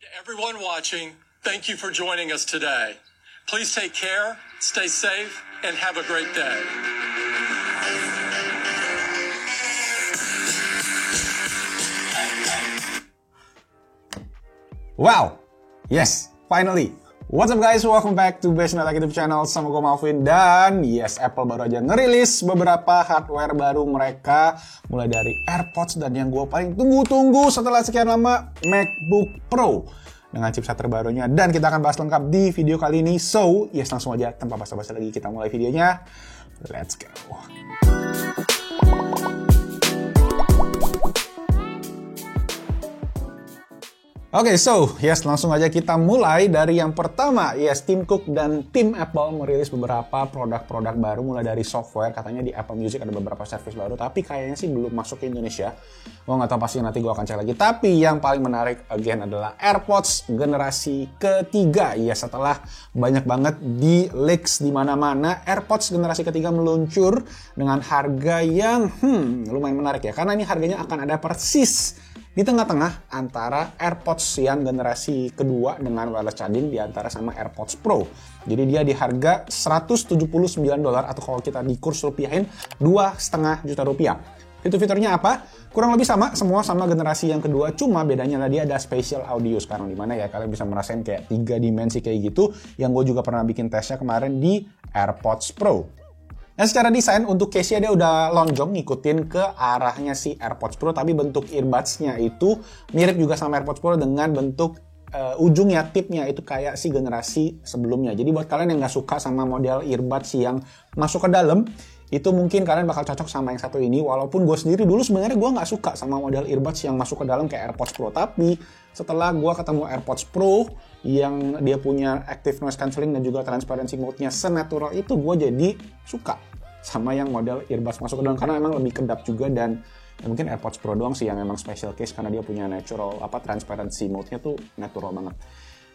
To everyone watching, thank you for joining us today. Please take care, stay safe, and have a great day. Wow, yes, finally. What's up guys, welcome back to Basement YouTube channel sama gue Malvin. Dan yes, Apple baru aja ngerilis beberapa hardware baru mereka, mulai dari AirPods dan yang gue paling tunggu-tunggu setelah sekian lama, MacBook Pro dengan chipset terbarunya. Dan kita akan bahas lengkap di video kali ini. So, yes, langsung aja tanpa basa-basi lagi kita mulai videonya. Let's go. Oke, so, yes, langsung aja kita mulai dari yang pertama. Yes, Tim Cook dan tim Apple merilis beberapa produk-produk baru, mulai dari software. Katanya di Apple Music ada beberapa service baru, tapi kayaknya sih belum masuk ke Indonesia. Gue nggak tahu, pasti nanti gue akan cek lagi. Tapi yang paling menarik, again, adalah AirPods generasi ketiga. Ya, setelah banyak banget di leaks di mana-mana, AirPods generasi ketiga meluncur dengan harga yang lumayan menarik ya. Karena ini harganya akan ada persis di tengah-tengah antara AirPods yang generasi kedua dengan wireless charging di antara sama AirPods Pro. Jadi dia di harga $179 atau kalau kita di kurs rupiahin $2,5 juta. Fitur-fiturnya apa? Kurang lebih sama, semua sama generasi yang kedua, cuma bedanya lah dia ada spatial audio sekarang, dimana ya kalian bisa merasain kayak 3 dimensi kayak gitu, yang gue juga pernah bikin tesnya kemarin di AirPods Pro. Nah, secara desain untuk case-nya dia udah lonjong ngikutin ke arahnya si AirPods Pro, tapi bentuk earbuds-nya itu mirip juga sama AirPods Pro dengan bentuk ujungnya, tipnya itu kayak si generasi sebelumnya. Jadi buat kalian yang nggak suka sama model earbuds yang masuk ke dalam, itu mungkin kalian bakal cocok sama yang satu ini. Walaupun gue sendiri dulu sebenarnya gue nggak suka sama model earbuds yang masuk ke dalam kayak AirPods Pro, tapi setelah gue ketemu AirPods Pro yang dia punya active noise cancelling dan juga transparency mode-nya senatural itu, gue jadi suka sama yang model earbuds masuk ke dalam karena emang lebih kedap juga. Dan ya mungkin AirPods Pro doang sih yang emang special case karena dia punya natural transparency mode-nya tuh natural banget.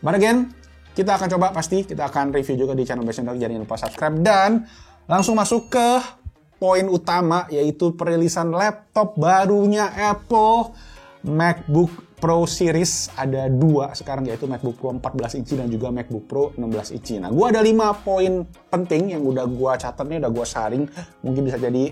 But again, kita akan coba, pasti kita akan review juga di channel Basement. Jangan lupa subscribe dan langsung masuk ke poin utama, yaitu perilisan laptop barunya Apple, MacBook Pro Series. Ada 2 sekarang, yaitu MacBook Pro 14 inci dan juga MacBook Pro 16 inci. Nah, gue ada 5 poin penting yang udah gue catat nih, udah gue sharing. Mungkin bisa jadi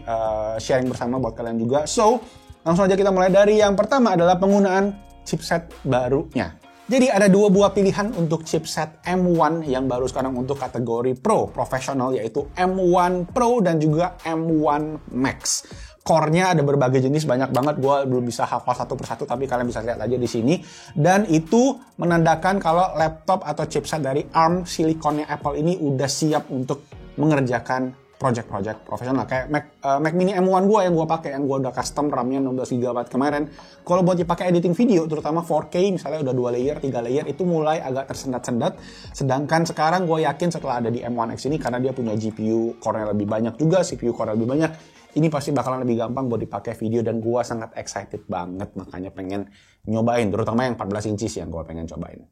sharing bersama buat kalian juga. So, langsung aja kita mulai dari yang pertama adalah penggunaan chipset barunya. Jadi ada 2 buah pilihan untuk chipset M1 yang baru sekarang untuk kategori Pro, profesional, yaitu M1 Pro dan juga M1 Max. Core-nya ada berbagai jenis, banyak banget, gue belum bisa hafal satu persatu, tapi kalian bisa lihat aja di sini. Dan itu menandakan kalau laptop atau chipset dari ARM silikonnya Apple ini udah siap untuk mengerjakan project-project profesional. Kayak Mac Mini M1 gue yang gue pakai, yang gue udah custom RAM-nya 16 GB kemarin. Kalau buat dipakai editing video, terutama 4K, misalnya udah 2 layer, 3 layer, itu mulai agak tersendat-sendat. Sedangkan sekarang gue yakin setelah ada di M1X ini, karena dia punya GPU core-nya lebih banyak juga, CPU core-nya lebih banyak, ini pasti bakalan lebih gampang buat dipakai video. Dan gue sangat excited banget, makanya pengen nyobain, terutama yang 14 inci sih yang gue pengen cobain.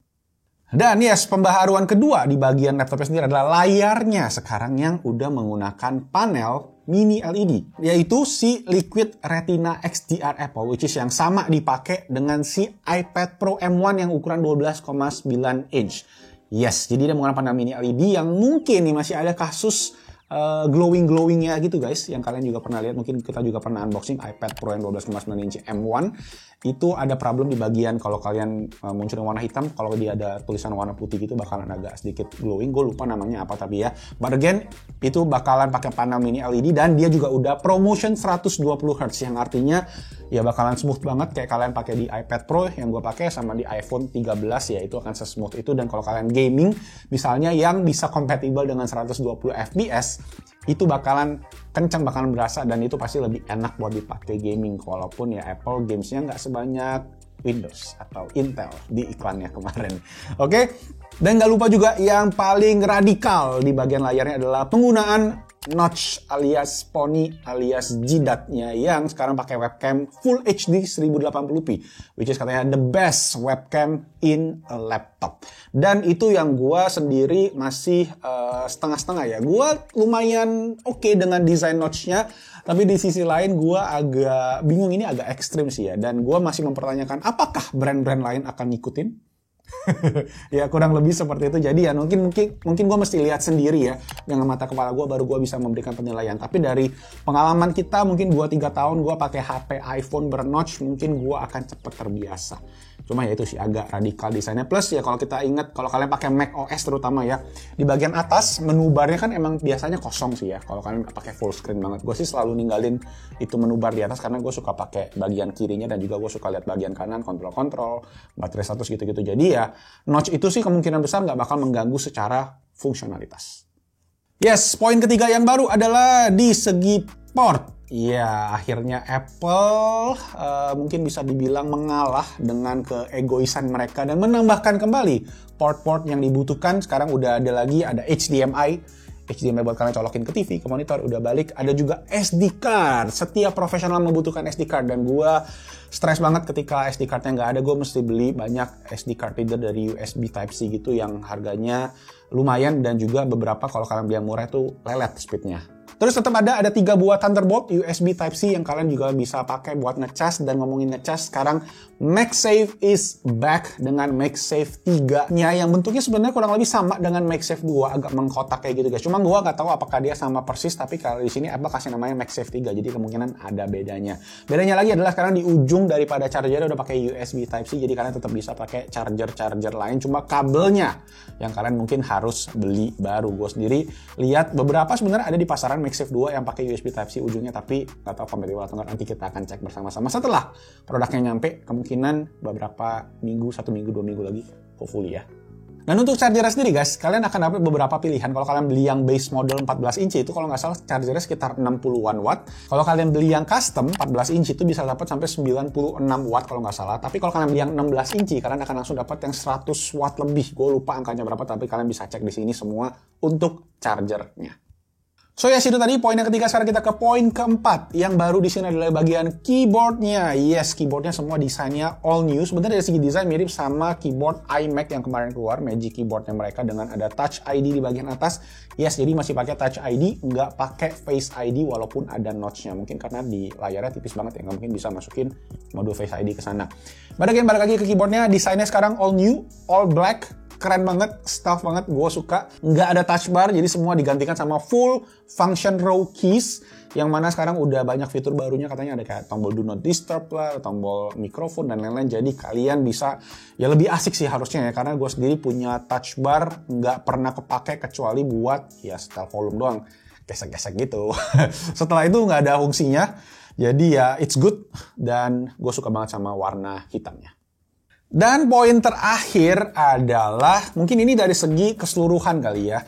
Dan yes, pembaharuan kedua di bagian laptopnya sendiri adalah layarnya sekarang yang udah menggunakan panel mini LED, yaitu si Liquid Retina XDR Apple, which is yang sama dipakai dengan si iPad Pro M1 yang ukuran 12,9 inch. Yes, jadi dia menggunakan panel mini LED yang mungkin nih masih ada kasus glowingnya gitu guys, yang kalian juga pernah lihat, mungkin kita juga pernah unboxing iPad Pro yang 12,9 inch M1. Itu ada problem di bagian kalau kalian munculin warna hitam, kalau dia ada tulisan warna putih gitu bakalan agak sedikit glowing. Gue lupa namanya apa tapi ya. But again, itu bakalan pakai panel mini LED dan dia juga udah ProMotion 120 Hz, yang artinya ya bakalan smooth banget kayak kalian pakai di iPad Pro yang gue pakai sama di iPhone 13 ya, itu akan sesmooth itu. Dan kalau kalian gaming misalnya yang bisa kompatibel dengan 120 fps, itu bakalan kencang, bakalan berasa, dan itu pasti lebih enak buat dipakai gaming. Walaupun ya Apple gamesnya nggak sebanyak Windows atau Intel di iklannya kemarin. Oke? Dan nggak lupa juga yang paling radikal di bagian layarnya adalah penggunaan notch alias poni alias jidatnya yang sekarang pakai webcam Full HD 1080p, which is katanya the best webcam in a laptop. Dan itu yang gue sendiri masih setengah-setengah ya. Gue lumayan oke dengan desain notch-nya, tapi di sisi lain gue agak bingung, ini agak ekstrim sih ya. Dan gue masih mempertanyakan apakah brand-brand lain akan ngikutin Ya kurang lebih seperti itu. Jadi ya mungkin gue mesti lihat sendiri ya dengan mata kepala gue, baru gue bisa memberikan penilaian. Tapi dari pengalaman kita, mungkin 2-3 tahun gue pakai HP iPhone bernotch, mungkin gue akan cepat terbiasa. Cuma ya itu sih agak radikal desainnya. Plus ya kalau kita ingat, kalau kalian pakai Mac OS terutama ya, di bagian atas menu barnya kan emang biasanya kosong sih ya. Kalau kalian pakai full screen banget, gue sih selalu ninggalin itu menu bar di atas karena gue suka pakai bagian kirinya, dan juga gue suka lihat bagian kanan, kontrol, baterai status gitu-gitu. Jadi ya notch itu sih kemungkinan besar nggak bakal mengganggu secara fungsionalitas. Yes, poin ketiga yang baru adalah di segi port. Ya, akhirnya Apple mungkin bisa dibilang mengalah dengan keegoisan mereka dan menambahkan kembali port-port yang dibutuhkan. Sekarang udah ada lagi, ada HDMI buat kalian colokin ke TV, ke monitor, udah balik. Ada juga SD card. Setiap profesional membutuhkan SD card, dan gue stres banget ketika SD cardnya nggak ada. Gue mesti beli banyak SD card reader dari USB Type-C gitu yang harganya lumayan, dan juga beberapa kalau kalian beli yang murah itu lelet speednya. Terus tetap ada 3 buah Thunderbolt USB Type-C yang kalian juga bisa pakai buat ngecas. Dan ngomongin ngecas, sekarang MagSafe is back dengan MagSafe 3-nya yang bentuknya sebenarnya kurang lebih sama dengan MagSafe 2, agak mengkotak kayak gitu guys. Cuma gue nggak tahu apakah dia sama persis, tapi kalau di sini Apple kasih namanya MagSafe 3, jadi kemungkinan ada bedanya. Bedanya lagi adalah sekarang di ujung daripada charger udah pakai USB Type-C, jadi kalian tetap bisa pakai charger lain, cuma kabelnya yang kalian mungkin harus beli baru. Gue sendiri lihat beberapa sebenarnya ada di pasaran MagSafe 2 yang pakai USB Type-C ujungnya, tapi nggak tahu kompatibel atau nggak. Nanti kita akan cek bersama-sama setelah produknya nyampe, kemungkinan beberapa minggu, 1 minggu, 2 minggu lagi, hopefully ya. Dan untuk chargernya sendiri guys, kalian akan dapat beberapa pilihan. Kalau kalian beli yang base model 14 inci itu kalau nggak salah chargernya sekitar 60-an watt. Kalau kalian beli yang custom 14 inci itu bisa dapat sampai 96 watt kalau nggak salah. Tapi kalau kalian beli yang 16 inci, kalian akan langsung dapat yang 100 watt lebih. Gue lupa angkanya berapa, tapi kalian bisa cek di sini semua untuk chargernya. So ya, itu tadi poin yang ketiga. Sekarang kita ke poin keempat. Yang baru di sini adalah bagian keyboardnya. Yes, keyboardnya semua desainnya all new. Sebenarnya dari segi desain mirip sama keyboard iMac yang kemarin keluar, Magic Keyboardnya mereka dengan ada Touch ID di bagian atas. Yes, jadi masih pakai Touch ID, nggak pakai Face ID walaupun ada notch-nya. Mungkin karena di layarnya tipis banget ya, nggak mungkin bisa masukin mode Face ID ke sana. Balik lagi ke keyboardnya, desainnya sekarang all new, all black. Keren banget, stuff banget, gue suka. Nggak ada touch bar, jadi semua digantikan sama full function row keys, yang mana sekarang udah banyak fitur barunya, katanya ada kayak tombol do not disturb lah, tombol mikrofon, dan lain-lain. Jadi kalian bisa, ya lebih asik sih harusnya ya, karena gue sendiri punya touch bar, nggak pernah kepake kecuali buat ya setel volume doang, gesek-gesek gitu. Setelah itu nggak ada fungsinya, jadi ya it's good, dan gue suka banget sama warna hitamnya. Dan poin terakhir adalah, mungkin ini dari segi keseluruhan kali ya,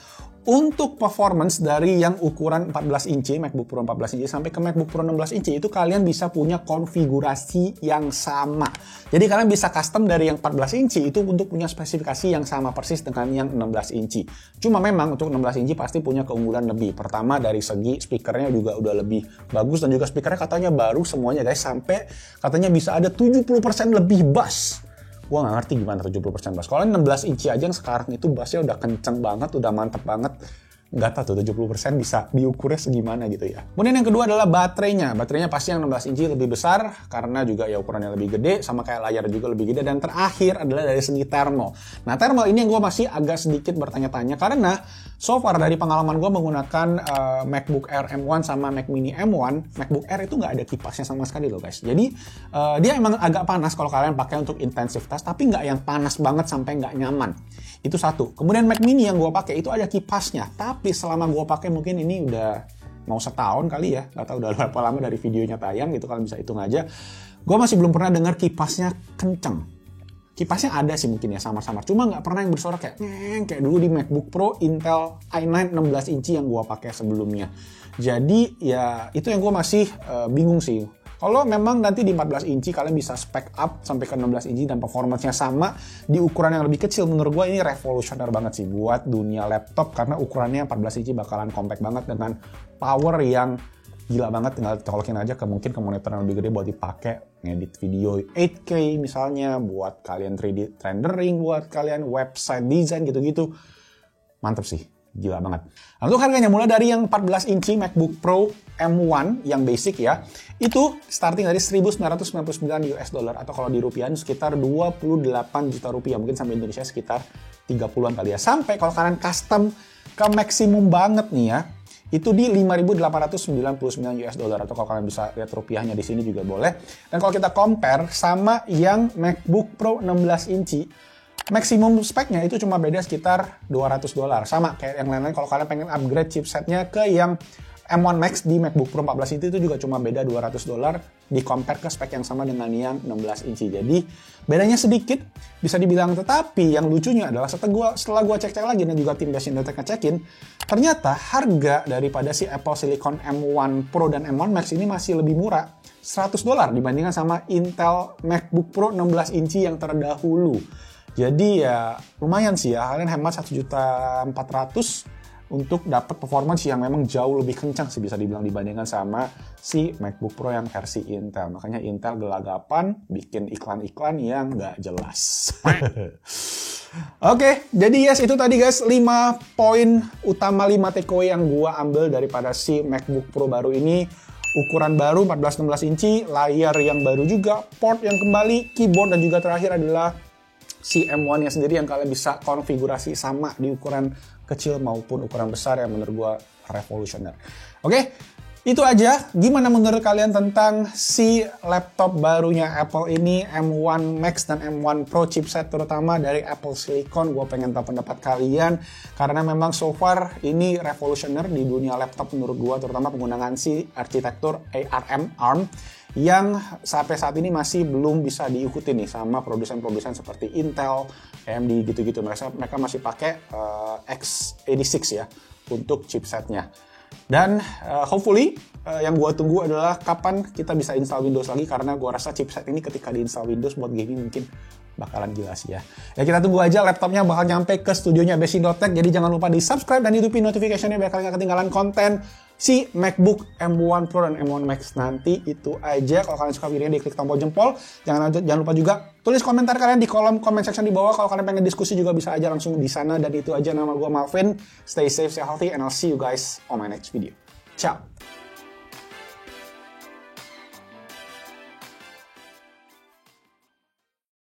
untuk performance dari yang ukuran 14 inci, MacBook Pro 14 inci sampai ke MacBook Pro 16 inci, itu kalian bisa punya konfigurasi yang sama. Jadi kalian bisa custom dari yang 14 inci itu untuk punya spesifikasi yang sama persis dengan yang 16 inci. Cuma memang untuk 16 inci pasti punya keunggulan lebih. Pertama dari segi speakernya juga udah lebih bagus, dan juga speakernya katanya baru semuanya guys, sampai katanya bisa ada 70% lebih bass. Gue gak ngerti gimana 70% bass. Kalau 16 inci aja yang sekarang itu bassnya udah kenceng banget, udah mantep banget. Nggak tahu tuh 70% bisa diukurnya segimana gitu ya. Kemudian yang kedua adalah baterainya. Baterainya pasti yang 16 inci lebih besar, karena juga ya ukurannya lebih gede, sama kayak layar juga lebih gede. Dan terakhir adalah dari segi thermal. Nah, thermal ini yang gue masih agak sedikit bertanya-tanya, karena so far dari pengalaman gue menggunakan MacBook Air M1 sama Mac Mini M1, MacBook Air itu nggak ada kipasnya sama sekali loh guys. Jadi dia emang agak panas kalau kalian pakai untuk intensive task, tapi nggak yang panas banget sampai nggak nyaman. Itu satu. Kemudian Mac Mini yang gue pakai itu ada kipasnya, tapi selama gue pakai mungkin ini udah mau setahun kali ya, nggak tahu udah berapa lama dari videonya tayang gitu, kalian bisa hitung aja. Gue masih belum pernah dengar kipasnya kenceng. Kipasnya ada sih mungkin ya samar-samar, cuma nggak pernah yang bersuara kayak dulu di MacBook Pro Intel i9 16 inci yang gue pakai sebelumnya. Jadi ya itu yang gue masih bingung sih. Kalau memang nanti di 14 inci kalian bisa spec up sampai ke 16 inci dan performance-nya sama di ukuran yang lebih kecil, menurut gue ini revolusioner banget sih buat dunia laptop, karena ukurannya 14 inci bakalan compact banget dengan power yang gila banget. Tinggal colokin aja mungkin ke monitor yang lebih gede buat dipakai ngedit video 8K misalnya, buat kalian 3D rendering, buat kalian website design gitu-gitu. Mantep sih, gila banget. Nah, untuk harganya mulai dari yang 14 inci MacBook Pro M1 yang basic ya, itu starting dari 1.999 US dollar atau kalau di rupiah sekitar 28 juta rupiah, mungkin sampai Indonesia sekitar 30-an kali ya. Sampai kalau kalian custom ke maksimum banget nih ya, itu di 5.899 US dollar atau kalau kalian bisa lihat rupiahnya di sini juga boleh. Dan kalau kita compare sama yang MacBook Pro 16 inci, maksimum speknya itu cuma beda sekitar 200 dolar. Sama kayak yang lain-lain, kalau kalian pengen upgrade chipsetnya ke yang M1 Max di MacBook Pro 14 inci itu juga cuma beda 200 dolar di compare ke spek yang sama dengan yang 16 inci. Jadi bedanya sedikit bisa dibilang, tetapi yang lucunya adalah setelah gua cek-cek lagi dan juga tim Best Indotech ngecekin, ternyata harga daripada si Apple Silicon M1 Pro dan M1 Max ini masih lebih murah 100 dolar dibandingkan sama Intel MacBook Pro 16 inci yang terdahulu. Jadi ya lumayan sih ya, kalian hemat 1.400.000 untuk dapat performance yang memang jauh lebih kencang sih bisa dibilang dibandingkan sama si MacBook Pro yang versi Intel. Makanya Intel gelagapan bikin iklan-iklan yang nggak jelas. Oke, jadi yes itu tadi guys 5 poin utama, 5 takeaway yang gua ambil daripada si MacBook Pro baru ini. Ukuran baru 14-16 inci, layar yang baru juga, port yang kembali, keyboard, dan juga terakhir adalah si M1-nya sendiri yang kalian bisa konfigurasi sama di ukuran kecil maupun ukuran besar yang menurut gue revolusioner. Oke, itu aja. Gimana menurut kalian tentang si laptop barunya Apple ini, M1 Max dan M1 Pro chipset terutama dari Apple Silicon? Gue pengen tahu pendapat kalian karena memang so far ini revolusioner di dunia laptop menurut gue, terutama penggunaan si arsitektur ARM yang sampai saat ini masih belum bisa diikuti nih sama produsen-produsen seperti Intel, AMD gitu-gitu. Mereka masih pakai x86 ya untuk chipsetnya. Dan hopefully yang gue tunggu adalah kapan kita bisa install Windows lagi, karena gue rasa chipset ini ketika diinstal Windows buat gaming mungkin bakalan gila sih ya. Ya kita tunggu aja laptopnya bakal nyampe ke studionya Best Indotech. Jadi jangan lupa di subscribe dan hidupin notification-nya biar kalian gak ketinggalan konten si MacBook M1 Pro dan M1 Max nanti. Itu aja. Kalau kalian suka videonya diklik tombol jempol. Jangan lupa juga tulis komentar kalian di kolom comment section di bawah. Kalau kalian pengen diskusi juga bisa aja langsung di sana. Dan itu aja, nama gue Malvin. Stay safe, stay healthy, and I'll see you guys on my next video. Ciao.